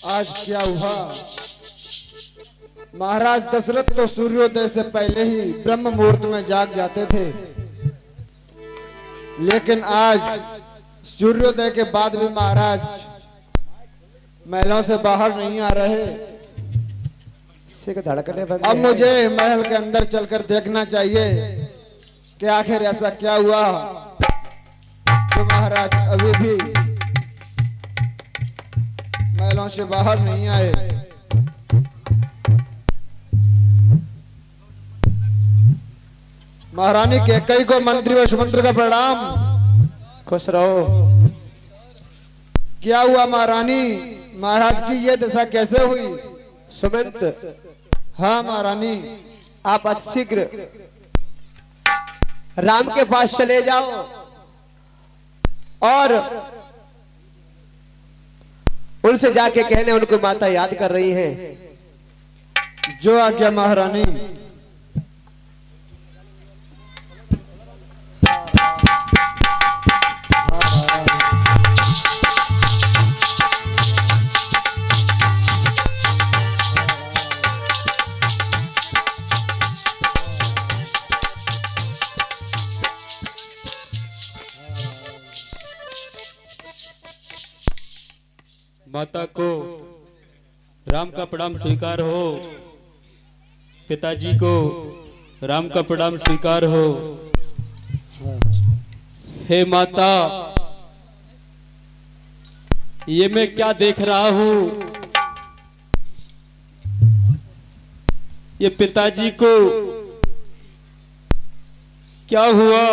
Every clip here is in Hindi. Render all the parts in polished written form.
आज क्या हुआ? महाराज दशरथ तो सूर्योदय से पहले ही ब्रह्म मुहूर्त में जाग जाते थे, लेकिन आज सूर्योदय के बाद भी महाराज महलों से बाहर नहीं आ रहे। अब मुझे महल के अंदर चलकर देखना चाहिए कि आखिर ऐसा क्या हुआ जो महाराज अभी भी महलों से बाहर नहीं आए। महारानी कैकेयी को मंत्री व सुमंत्र का प्रणाम। खुश रहो। क्या हुआ महारानी? महाराज की ये दशा कैसे हुई? सुमंत, हाँ महारानी। आप अतिशीघ्र राम के पास चले जाओ और उनसे जाके कहने उनको माता याद कर रही हैं। जो आज्ञा महारानी। माता को राम का प्रणाम स्वीकार हो, पिताजी को राम का प्रणाम स्वीकार हो। हे माता, ये मैं क्या देख रहा हूं? ये पिताजी को क्या हुआ?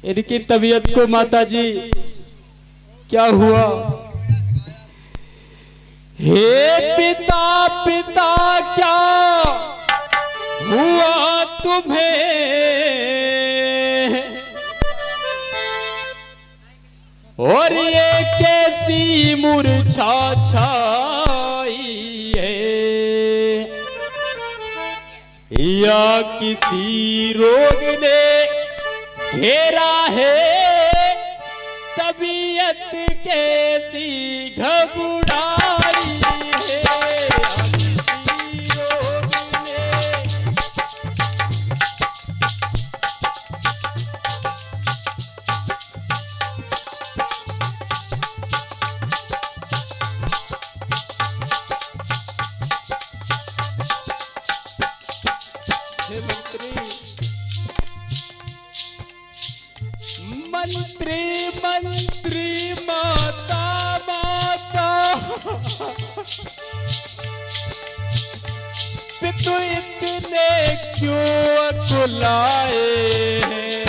इनकी तबीयत को माता जी क्या हुआ? हे पिता पिता क्या हुआ तुम्हें? और ये कैसी मूर्छा छाई है? या किसी रोग ने घेरा है? तबीयत कैसी घबराई है? मंत्री मंत्री माता माता पितु इतने क्यों अकुलाए हैं?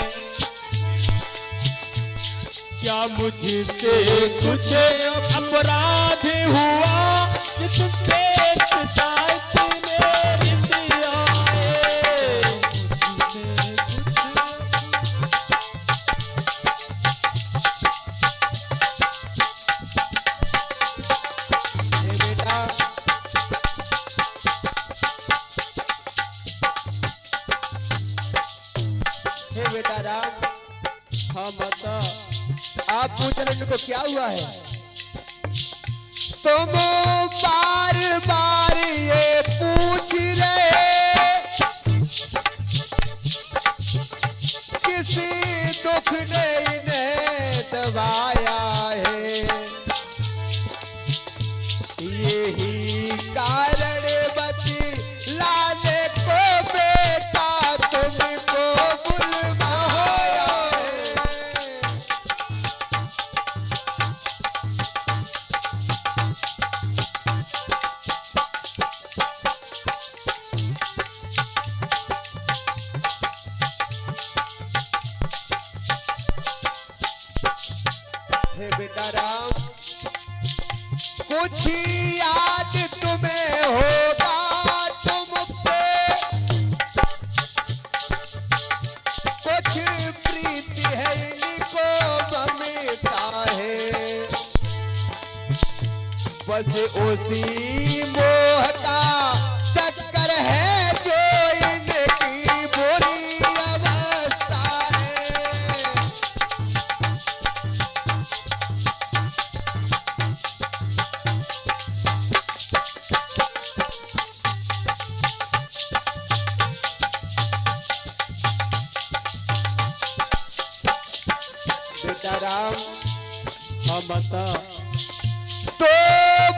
क्या मुझसे कुछ अपराध हुआ जिससे पिता इतने रिसियाए? बेटा राम, हाँ माता। आप पूछ रहे इनको क्या हुआ है? तुम बार बार ये पूछ रहे किसी दुख ने इन्हें दबाया है। यही कारण बची लाने को बेटा तुमको बुलवाया है। हे बेटा राम, कुछ याद तुम्हें होगा तुम पे, कुछ प्रीति है इनको ममता है। बस उसी मोह का चक्कर है जो इनकी बुरी अवस्था है। माता। तो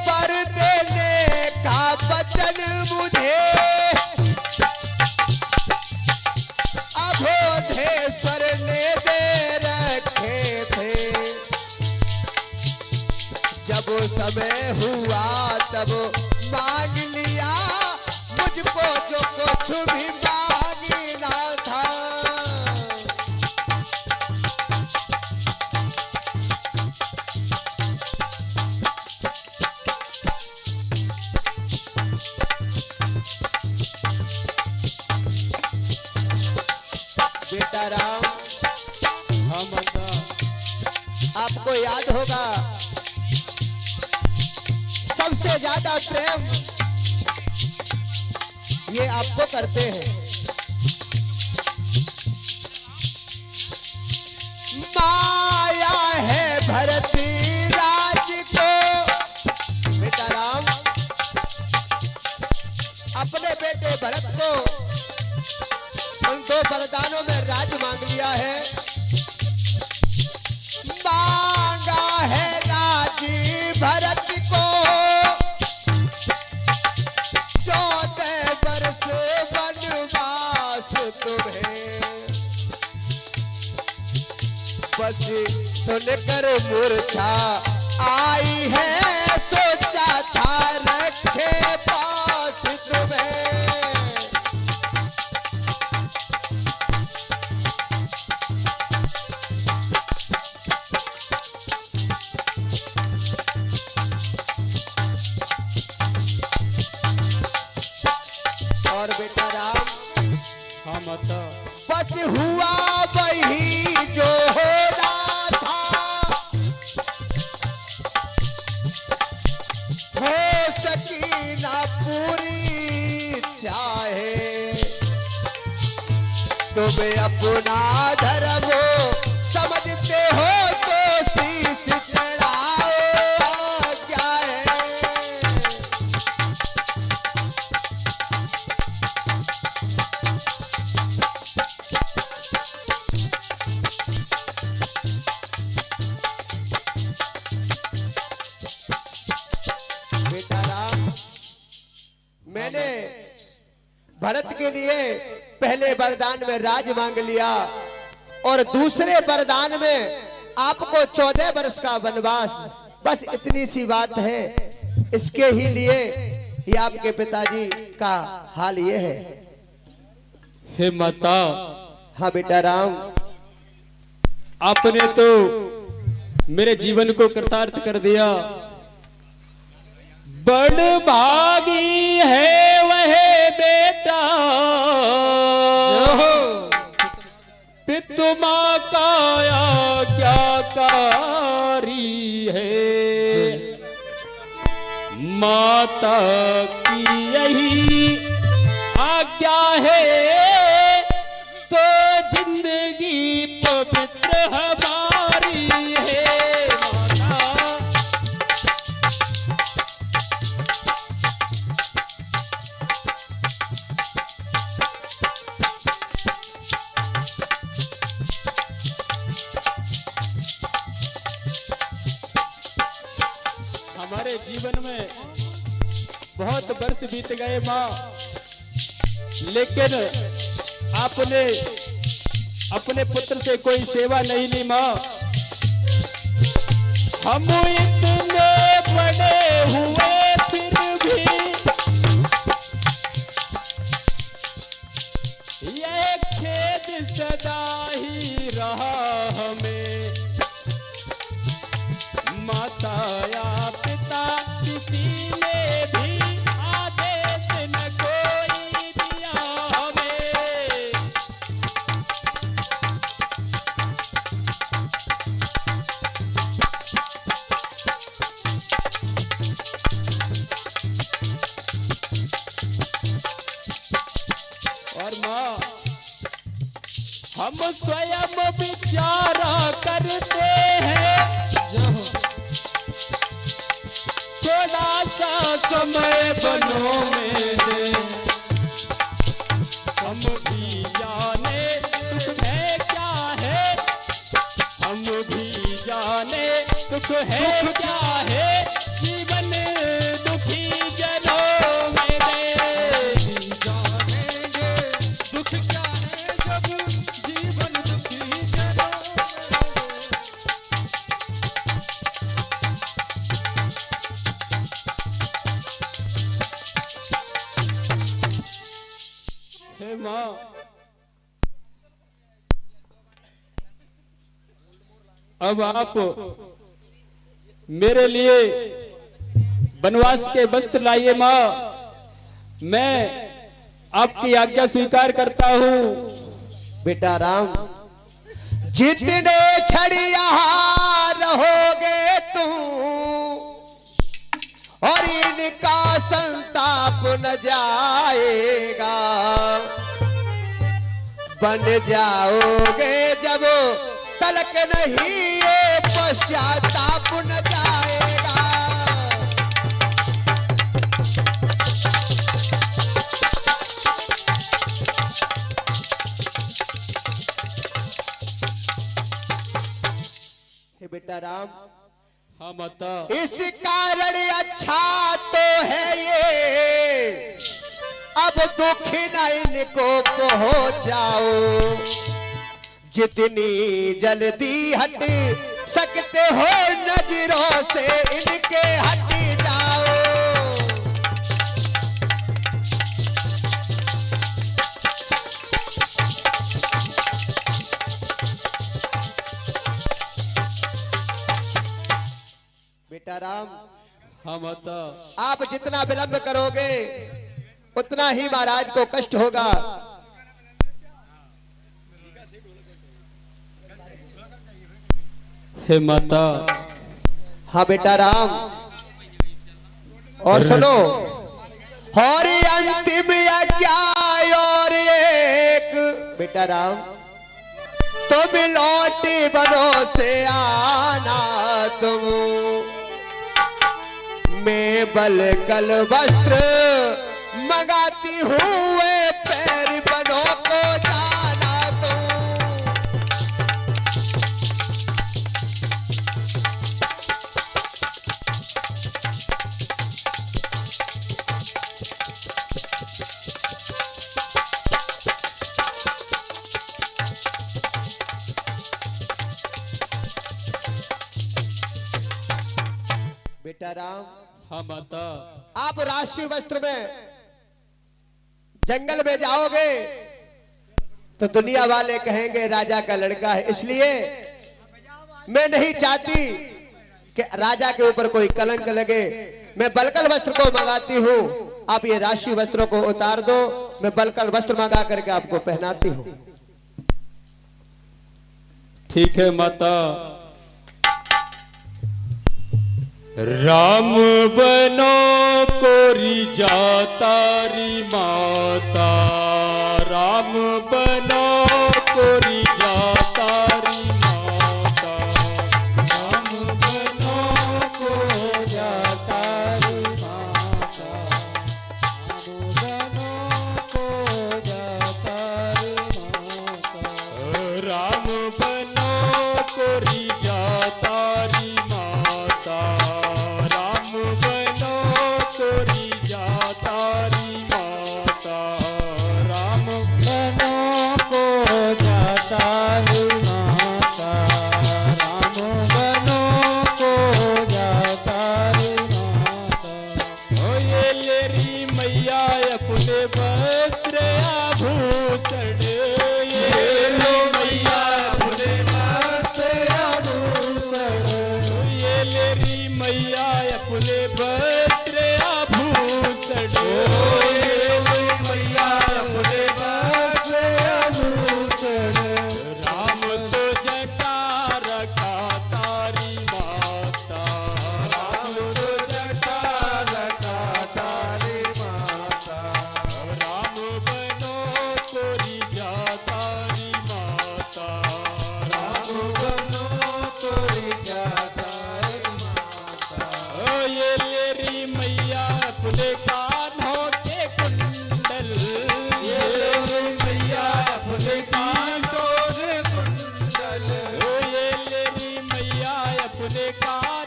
वर देने का वचन मुझे अबोधेश्वर ने दे रखे थे। जब समय हुआ तब मांग लिया मुझको जो कुछ भी मांगना था। बेटा राम, हाँ माता। आपको याद होगा सबसे ज्यादा प्रेम ये आपको करते हैं। माया है भरती राज को। बेटा राम, अपने बेटे भरत को उन दो वरदानों में राज मांग लिया है। मांगा है राज भरत को 14 वर्ष वनवास तुम्हें। बस सुनकर मूर्छा आई है, सोचा था रखे पास तुम्हें। और बेटा राम, हाँ माता। बस हुआ वही जो होना था। हो सकी ना पूरी चाहे तुम अपना धर्म समझते हो तो शीश चढ़ाओ। क्या है बेटा राम, मैंने भरत के लिए पहले वरदान में राज मांग लिया और दूसरे वरदान में आपको 14 वर्ष का वनवास। बस इतनी सी बात है। इसके ही लिए ये आपके पिताजी का हाल ये है। हे माता, हाँ बेटा राम, आपने तो मेरे जीवन को कृतार्थ कर दिया। बड़ भागी है वह बेटा पितु माँ का आज्ञाकारी है। माता की यही आज्ञा है तो जिंदगी पवित्र हमारी है। माता हमारे जीवन में बहुत वर्ष बीत गए माँ, लेकिन आपने अपने पुत्र से कोई सेवा नहीं ली माँ। हम इतने बड़े हुए फिर भी यह खेद सदा ही रहा हमें। माता या पिता किसी ने भी आदेश न कोई दिया हमें। और माँ, हम स्वयं विचारा करते हैं। थोड़ा सा समय बनो में दे, हम भी जाने तुम्हें क्या है। हम भी जाने सुख है क्या है जीवन दुखी जनों में जानेंगे दुख क्या है जब जीवन दुखी जनों हे माँ, अब आप मेरे लिए वनवास के वस्त्र लाइए माँ। मैं आपकी आज्ञा स्वीकार करता हूँ। बेटा राम, जितने क्षण यहाँ रहोगे तुम और इनका संताप न जाएगा, बन जाओगे जब तलक नहीं ये पश्चाताप न जाएगा। हे बेटा राम, हाँ माता। इस कारण अच्छा तो है ये, अब दुख न इनको पहुंचाओ, जितनी जल्दी हट सकते हो नजरों से इनके हट जाओ। बेटा राम, हाँ माता। आप जितना विलंब करोगे उतना ही महाराज को कष्ट होगा। हे माता। हाँ बेटा राम, और सुनो, और अंतिम क्या और एक बेटा राम, तुम लौट बनो से आना तुम, मैं बल कल वस्त्र मंगाती हूँ पैर बनो को जाना तुम। बेटा राम, हाँ माता। आप राष्ट्रीय वस्त्र में जंगल में जाओगे तो दुनिया वाले कहेंगे राजा का लड़का है, इसलिए मैं नहीं चाहती कि राजा के ऊपर कोई कलंक लगे। मैं बलकल वस्त्र को मंगाती हूँ, आप ये राष्ट्रीय वस्त्रों को उतार दो, मैं बलकल वस्त्र मंगा करके आपको पहनाती हूँ। ठीक है माता। राम बनो कोरी जातारी माता, राम बनो कोरी जातारी माता, राम बनो को जातारी माता, राम बनो को जातारी माता, राम बनो कोरी जातारी माता, राम बनो कोरी जातारी माता, राम बनो को जातारी माता, राम बनो को जातारी माता। ओ ये लेरी मैया अपने वस्त्र आभूषण, ये लो मैया अपने वस्त्र आभूषण, ये लेरी मैया अपने वस्त्र आभूषण, ये लो मैया अपने वस्त्र आभूषण। राम तो जटा रखा तारी माता, राम तो जटा रखा तारी माता, राम बनो कोरी जातारी माता, राम बनो कोरी जातारी माता। ओ ये लेरी मैया अपने कानों के कुंडल, ये लेरी मैया अपने कानों के कुंडल, ओ ये लेरी मैया अपने कान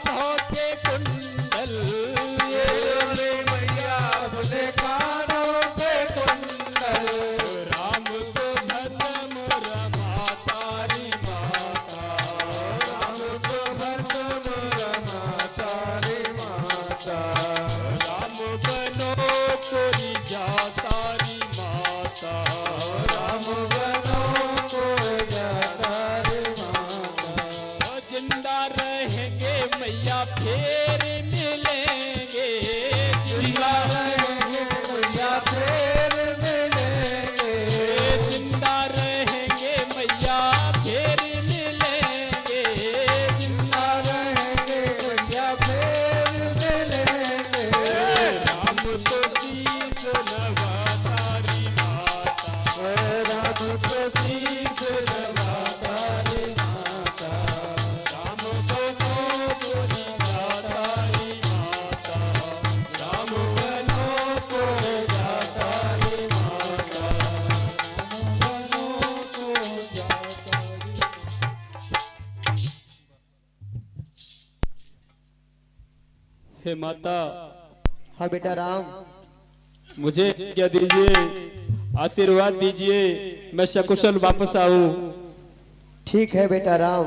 हे माता, हाँ बेटा राम, मुझे क्या दीजिए, आशीर्वाद दीजिए, मैं सकुशल वापस आऊं। ठीक है बेटा राम।